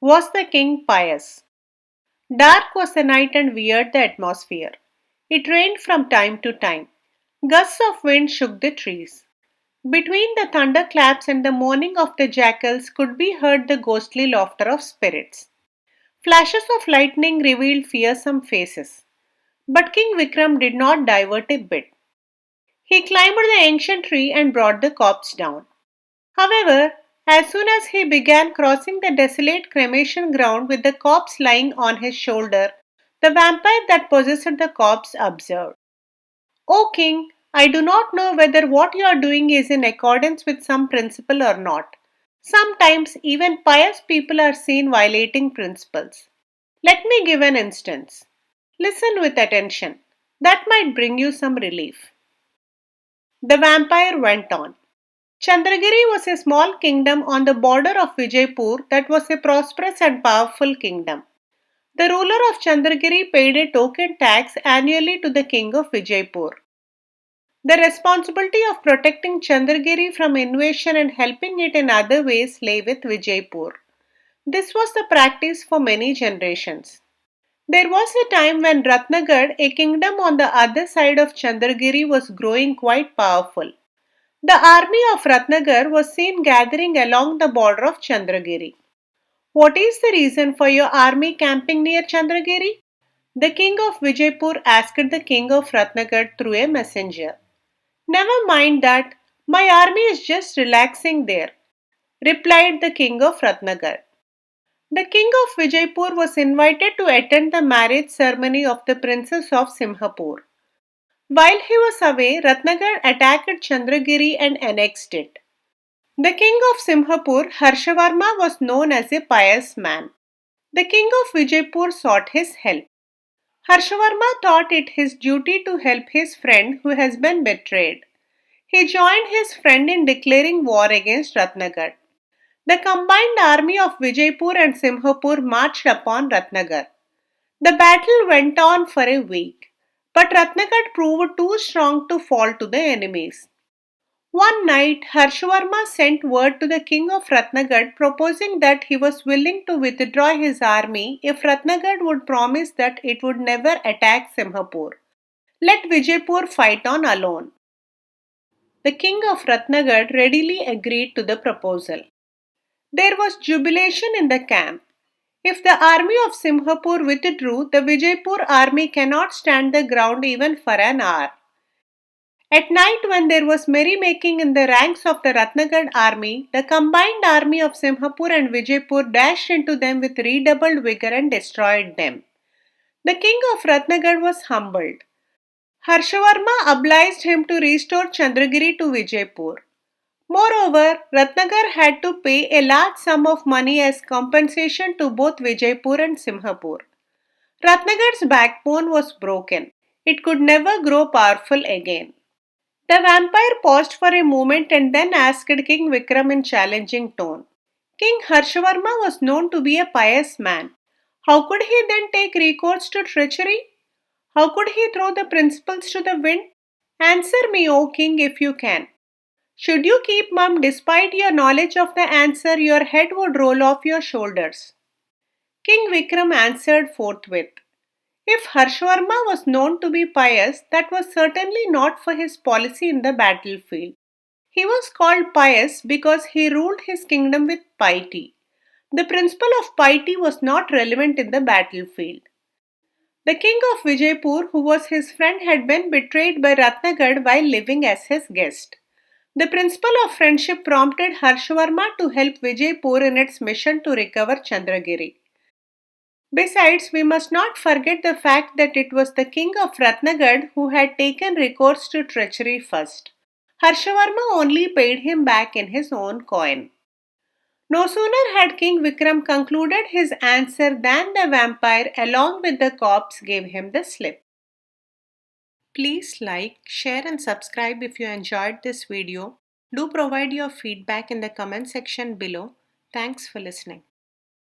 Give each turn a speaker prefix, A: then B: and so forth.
A: was the King Pious. Dark was the night and weird the atmosphere. It rained from time to time. Gusts of wind shook the trees. Between the thunderclaps and the moaning of the jackals could be heard the ghostly laughter of spirits. Flashes of lightning revealed fearsome faces. But King Vikram did not divert a bit. He climbed the ancient tree and brought the corpse down. However, as soon as he began crossing the desolate cremation ground with the corpse lying on his shoulder, the vampire that possessed the corpse observed, "O king, I do not know whether what you are doing is in accordance with some principle or not. Sometimes even pious people are seen violating principles. Let me give an instance. Listen with attention. That might bring you some relief." The vampire went on. Chandragiri was a small kingdom on the border of Vijaypur that was a prosperous and powerful kingdom. The ruler of Chandragiri paid a token tax annually to the king of Vijaypur. The responsibility of protecting Chandragiri from invasion and helping it in other ways lay with Vijaypur. This was the practice for many generations. There was a time when Ratnagar, a kingdom on the other side of Chandragiri, was growing quite powerful. The army of Ratnagar was seen gathering along the border of Chandragiri. "What is the reason for your army camping near Chandragiri?" the king of Vijaypur asked the king of Ratnagar through a messenger. "Never mind that, my army is just relaxing there," replied the king of Ratnagar. The king of Vijaypur was invited to attend the marriage ceremony of the princess of Simhapur. While he was away, Ratnagar attacked Chandragiri and annexed it. The king of Simhapur, Harsha Varma, was known as a pious man. The king of Vijaypur sought his help. Harsha Varma thought it his duty to help his friend who has been betrayed. He joined his friend in declaring war against Ratnagar. The combined army of Vijaypur and Simhapur marched upon Ratnagar. The battle went on for a week, but Ratnagar proved too strong to fall to the enemies. One night, Harshavarma sent word to the king of Ratnagar proposing that he was willing to withdraw his army if Ratnagar would promise that it would never attack Simhapur. Let Vijaypur fight on alone. The king of Ratnagar readily agreed to the proposal. There was jubilation in the camp. If the army of Simhapur withdrew, the Vijaypur army cannot stand the ground even for an hour. At night, when there was merrymaking in the ranks of the Ratnagar army, the combined army of Simhapur and Vijaypur dashed into them with redoubled vigor and destroyed them. The king of Ratnagar was humbled. Harshavarma obliged him to restore Chandragiri to Vijaypur. Moreover, Ratnagar had to pay a large sum of money as compensation to both Vijaypur and Simhapur. Ratnagar's backbone was broken. It could never grow powerful again. The vampire paused for a moment and then asked King Vikram in challenging tone. King Harshavarma was known to be a pious man. How could he then take recourse to treachery? How could he throw the principles to the wind? Answer me, O king, if you can. Should you keep mum despite your knowledge of the answer, your head would roll off your shoulders. King Vikram answered forthwith. If Harshvarma was known to be pious, that was certainly not for his policy in the battlefield. He was called pious because he ruled his kingdom with piety. The principle of piety was not relevant in the battlefield. The king of Vijaypur, who was his friend, had been betrayed by Ratnagar while living as his guest. The principle of friendship prompted Harshavarma to help Vijaypur in its mission to recover Chandragiri. Besides, we must not forget the fact that it was the king of Ratnagar who had taken recourse to treachery first. Harshavarma only paid him back in his own coin. No sooner had King Vikram concluded his answer than the vampire, along with the corpse, gave him the slip. Please like, share and subscribe if you enjoyed this video. Do provide your feedback in the comment section below. Thanks for listening.